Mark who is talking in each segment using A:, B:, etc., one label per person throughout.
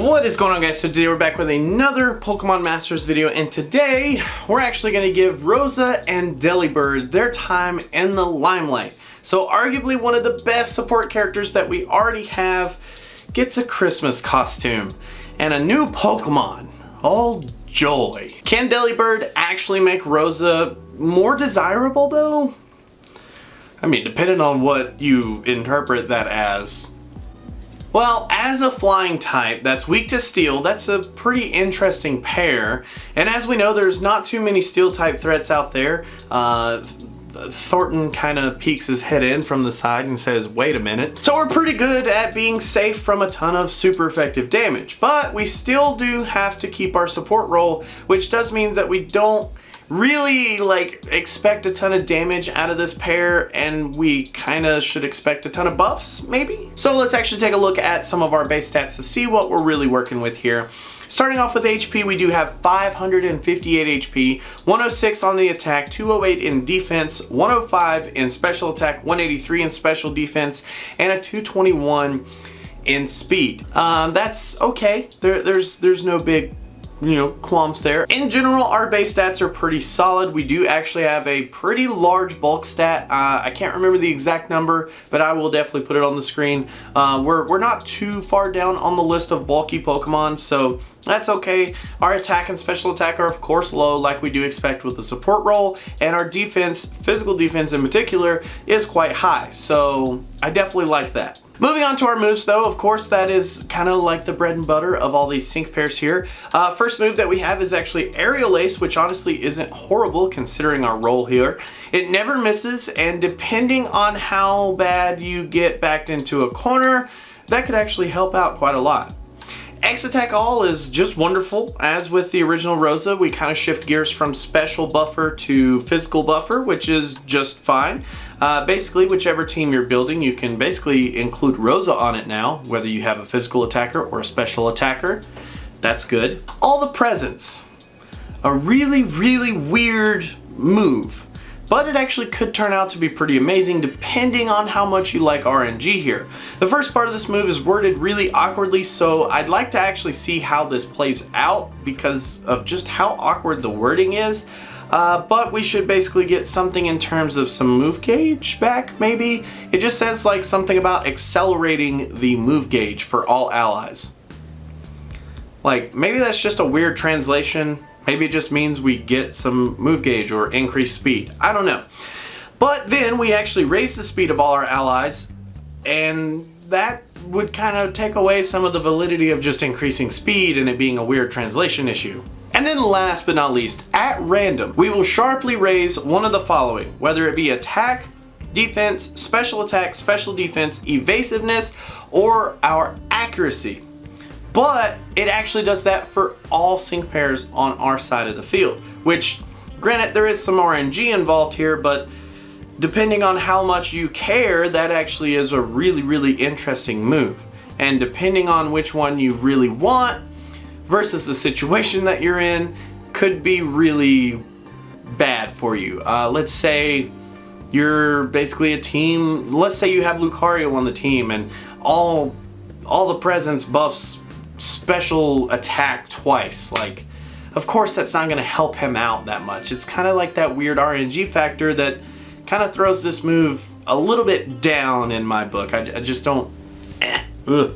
A: What is going on, guys? So today we're back with another Pokemon Masters video, and today we're actually going to give Rosa and Delibird their time in the limelight. So arguably one of the best support characters that we already have gets a Christmas costume and a new Pokemon. Oh joy. Can Delibird actually make Rosa more desirable though? I mean, depending on what you interpret that as. Well, as a flying type that's weak to steel, that's a pretty interesting pair. And as we know, there's not too many steel type threats out there. Thornton kind of peeks his head in from the side and says, wait a minute. So we're pretty good at being safe from a ton of super effective damage, but we still do have to keep our support roll, which does mean that we don't really expect a ton of damage out of this pair, and we kind of should expect a ton of buffs maybe. So let's actually take a look at some of our base stats to see what we're really working with here. Starting off with HP, we do have 558 HP, 106 on the attack, 208 in defense, 105 in special attack, 183 in special defense, and a 221 in speed. That's okay. There's no big qualms there. In general, our base stats are pretty solid. We do actually have a pretty large bulk stat. I can't remember the exact number, but I will definitely put it on the screen. We're not too far down on the list of bulky Pokemon, so that's okay. Our attack and special attack are of course low, like we do expect with the support role, and our defense, physical defense in particular, is quite high, so I definitely like that. Moving on to our moves though, of course that is kind of like the bread and butter of all these sync pairs here. First move that we have is actually Aerial Ace, which honestly isn't horrible considering our role here. It never misses, and depending on how bad you get backed into a corner, that could actually help out quite a lot. X Attack All is just wonderful. As with the original Rosa, we kind of shift gears from special buffer to physical buffer, which is just fine. Basically, whichever team you're building, you can basically include Rosa on it now, whether you have a physical attacker or a special attacker. That's good. All the Presents. A really, really weird move, but it actually could turn out to be pretty amazing depending on how much you like RNG here. The first part of this move is worded really awkwardly, so I'd like to actually see how this plays out because of just how awkward the wording is. But we should basically get something in terms of some move gauge back, maybe. It just says like something about accelerating the move gauge for all allies. Like, maybe that's just a weird translation. Maybe it just means we get some move gauge or increased speed. I don't know. But then we actually raise the speed of all our allies, and that would kind of take away some of the validity of just increasing speed and it being a weird translation issue. And then last but not least, at random, we will sharply raise one of the following, whether it be attack, defense, special defense, evasiveness, or our accuracy. But it actually does that for all sync pairs on our side of the field, which, granted, there is some RNG involved here, but depending on how much you care, that actually is a really, really interesting move. And depending on which one you really want versus the situation that you're in, could be really bad for you. Let's say you're basically a team, let's say you have Lucario on the team and all the presence buffs special attack twice. Like, of course that's not going to help him out that much. It's kind of like that weird RNG factor that kind of throws this move a little bit down in my book. I just don't.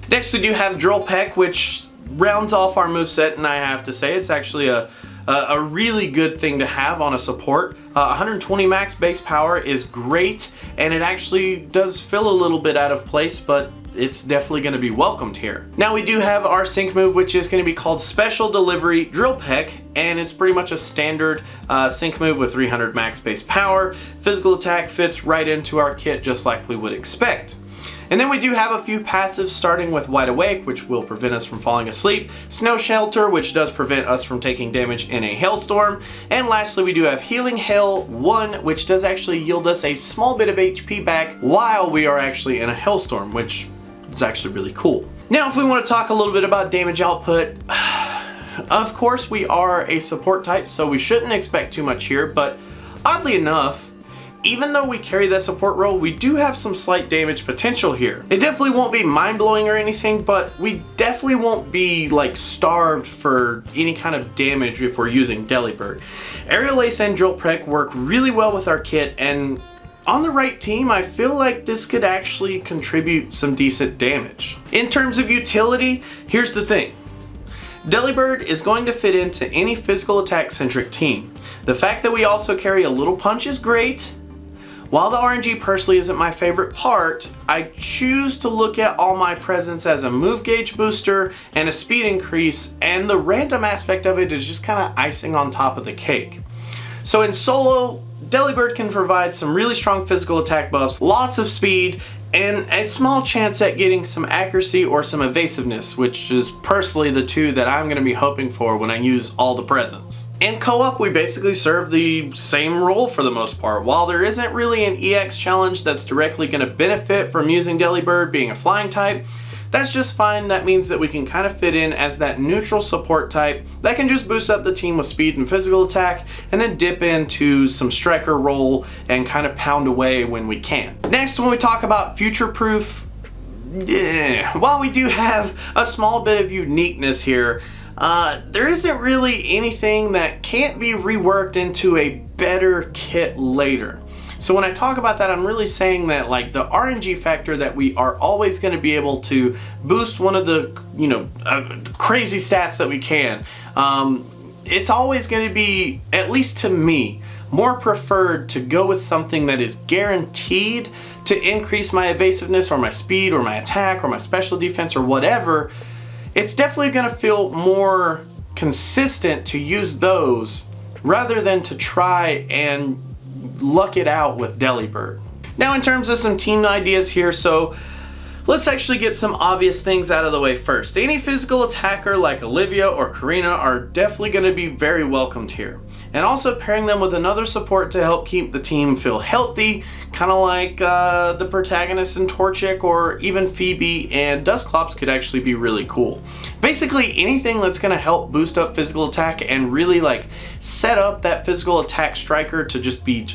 A: Next we do have Drill Peck, which rounds off our moveset, and I have to say it's actually a really good thing to have on a support. 120 max base power is great, and it actually does feel a little bit out of place, but it's definitely going to be welcomed here. Now we do have our sync move, which is going to be called Special Delivery Drill Peck, and it's pretty much a standard sync move with 300 max base power. Physical attack fits right into our kit just like we would expect. And then we do have a few passives, starting with Wide Awake, which will prevent us from falling asleep, Snow Shelter, which does prevent us from taking damage in a hailstorm, and lastly we do have Healing Hail 1, which does actually yield us a small bit of HP back while we are actually in a hailstorm, which is actually really cool. Now if we want to talk a little bit about damage output, of course we are a support type, so we shouldn't expect too much here, but oddly enough, even though we carry that support role, we do have some slight damage potential here. It definitely won't be mind-blowing or anything, but we definitely won't be like starved for any kind of damage if we're using Delibird. Aerial Ace and Jolt Prec work really well with our kit, and on the right team, I feel like this could actually contribute some decent damage. In terms of utility, here's the thing. Delibird is going to fit into any physical attack centric team. The fact that we also carry a little punch is great. While the RNG personally isn't my favorite part, I choose to look at All My Presence as a move gauge booster and a speed increase, and the random aspect of it is just kind of icing on top of the cake. So in solo, Delibird can provide some really strong physical attack buffs, lots of speed, and a small chance at getting some accuracy or some evasiveness, which is personally the two that I'm going to be hoping for when I use All the Presence. In co-op, we basically serve the same role for the most part. While there isn't really an EX challenge that's directly going to benefit from using Delibird being a flying type, that's just fine. That means that we can kind of fit in as that neutral support type that can just boost up the team with speed and physical attack, and then dip into some striker role and kind of pound away when we can. Next, when we talk about future-proof, while we do have a small bit of uniqueness here, there isn't really anything that can't be reworked into a better kit later. So when I talk about that, I'm really saying that like the RNG factor that we are always going to be able to boost one of the, crazy stats that we can. It's always going to be, at least to me, more preferred to go with something that is guaranteed to increase my evasiveness or my speed or my attack or my special defense or whatever. It's definitely going to feel more consistent to use those rather than to try and luck it out with Delibird. Now in terms of some team ideas here, so let's actually get some obvious things out of the way first. Any physical attacker like Olivia or Karina are definitely going to be very welcomed here. And also pairing them with another support to help keep the team feel healthy, kind of like the protagonist in Torchic, or even Phoebe and Dusclops could actually be really cool. Basically anything that's going to help boost up physical attack and really like set up that physical attack striker to just be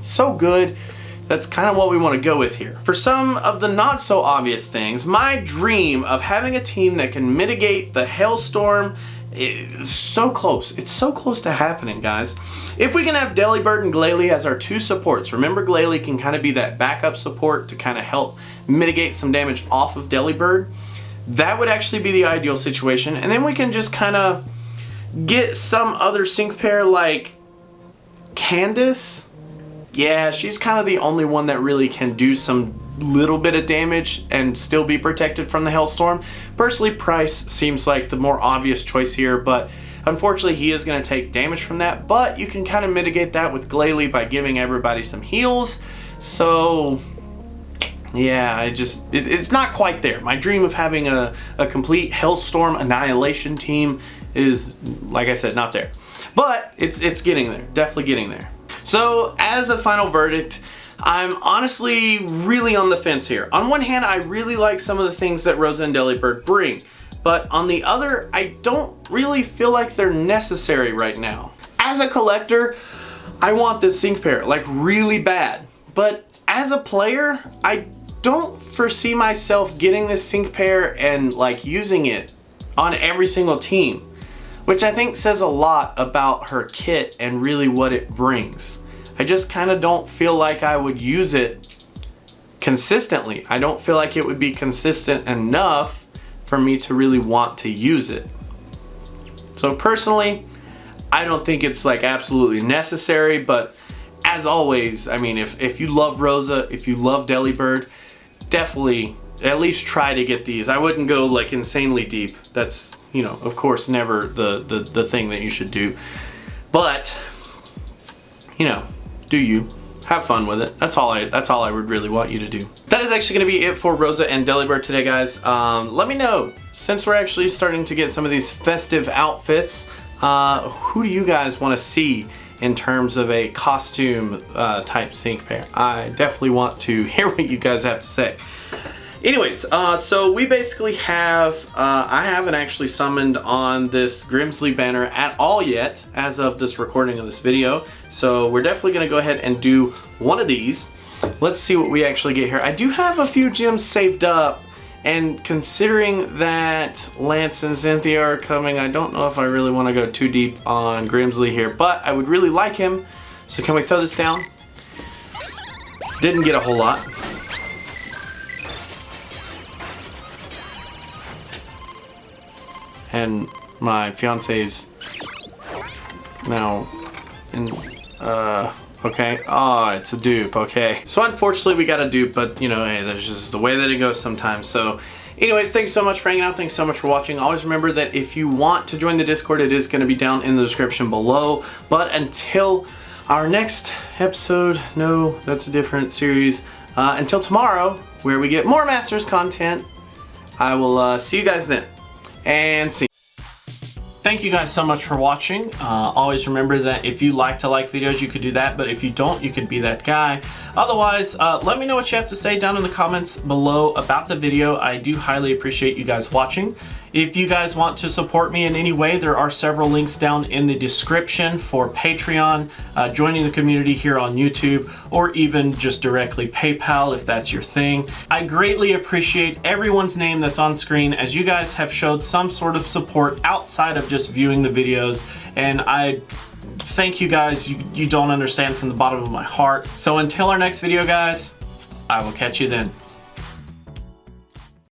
A: so good. That's kind of what we want to go with here. For some of the not so obvious things, my dream of having a team that can mitigate the Hailstorm is so close. It's so close to happening, guys. If we can have Delibird and Glalie as our two supports, remember Glalie can kind of be that backup support to kind of help mitigate some damage off of Delibird. That would actually be the ideal situation. And then we can just kind of get some other sync pair like Candace. Yeah, she's kind of the only one that really can do some little bit of damage and still be protected from the Hailstorm. Personally, Price seems like the more obvious choice here, but unfortunately he is going to take damage from that. But you can kind of mitigate that with Glalie by giving everybody some heals. So yeah, it's not quite there. My dream of having a complete Hailstorm Annihilation team is, like I said, not there. But it's getting there, definitely getting there. So as a final verdict, I'm honestly really on the fence here. On one hand, I really like some of the things that Rosa and Delibird bring, but on the other, I don't really feel like they're necessary right now. As a collector, I want this sync pair, like really bad. But as a player, I don't foresee myself getting this sync pair and like using it on every single team, which I think says a lot about her kit and really what it brings. I just kind of don't feel like I would use it consistently. I don't feel like it would be consistent enough for me to really want to use it. So personally, I don't think it's like absolutely necessary, but as always, I mean, if you love Rosa, if you love Delibird, definitely at least try to get these. I wouldn't go like insanely deep. That's, of course, never the thing that you should do. But, do you. Have fun with it. That's all I would really want you to do. That is actually going to be it for Rosa and Delibird today, guys. Let me know, since we're actually starting to get some of these festive outfits, who do you guys want to see in terms of a costume type sync pair? I definitely want to hear what you guys have to say. Anyways, so we basically have, I haven't actually summoned on this Grimsley banner at all yet as of this recording of this video. So we're definitely going to go ahead and do one of these. Let's see what we actually get here. I do have a few gems saved up, and considering that Lance and Cynthia are coming, I don't know if I really want to go too deep on Grimsley here, but I would really like him. So can we throw this down? Didn't get a whole lot. And my fiance's now in, okay. Oh, it's a dupe, okay. So unfortunately we got a dupe, but you know, hey, that's just the way that it goes sometimes. So anyways, thanks so much for hanging out. Thanks so much for watching. Always remember that if you want to join the Discord, it is going to be down in the description below. But until our next episode, no, that's a different series. Until tomorrow, where we get more Masters content, I will see you guys then. And see. Thank you guys so much for watching. Always remember that if you like to like videos, you could do that, but if you don't, you could be that guy. Otherwise, let me know what you have to say down in the comments below about the video. I do highly appreciate you guys watching. If you guys want to support me in any way, there are several links down in the description for Patreon, joining the community here on YouTube, or even just directly PayPal if that's your thing. I greatly appreciate everyone's name that's on screen, as you guys have showed some sort of support outside of just viewing the videos, and I thank you guys. You don't understand from the bottom of my heart. So until our next video, guys, I will catch you then.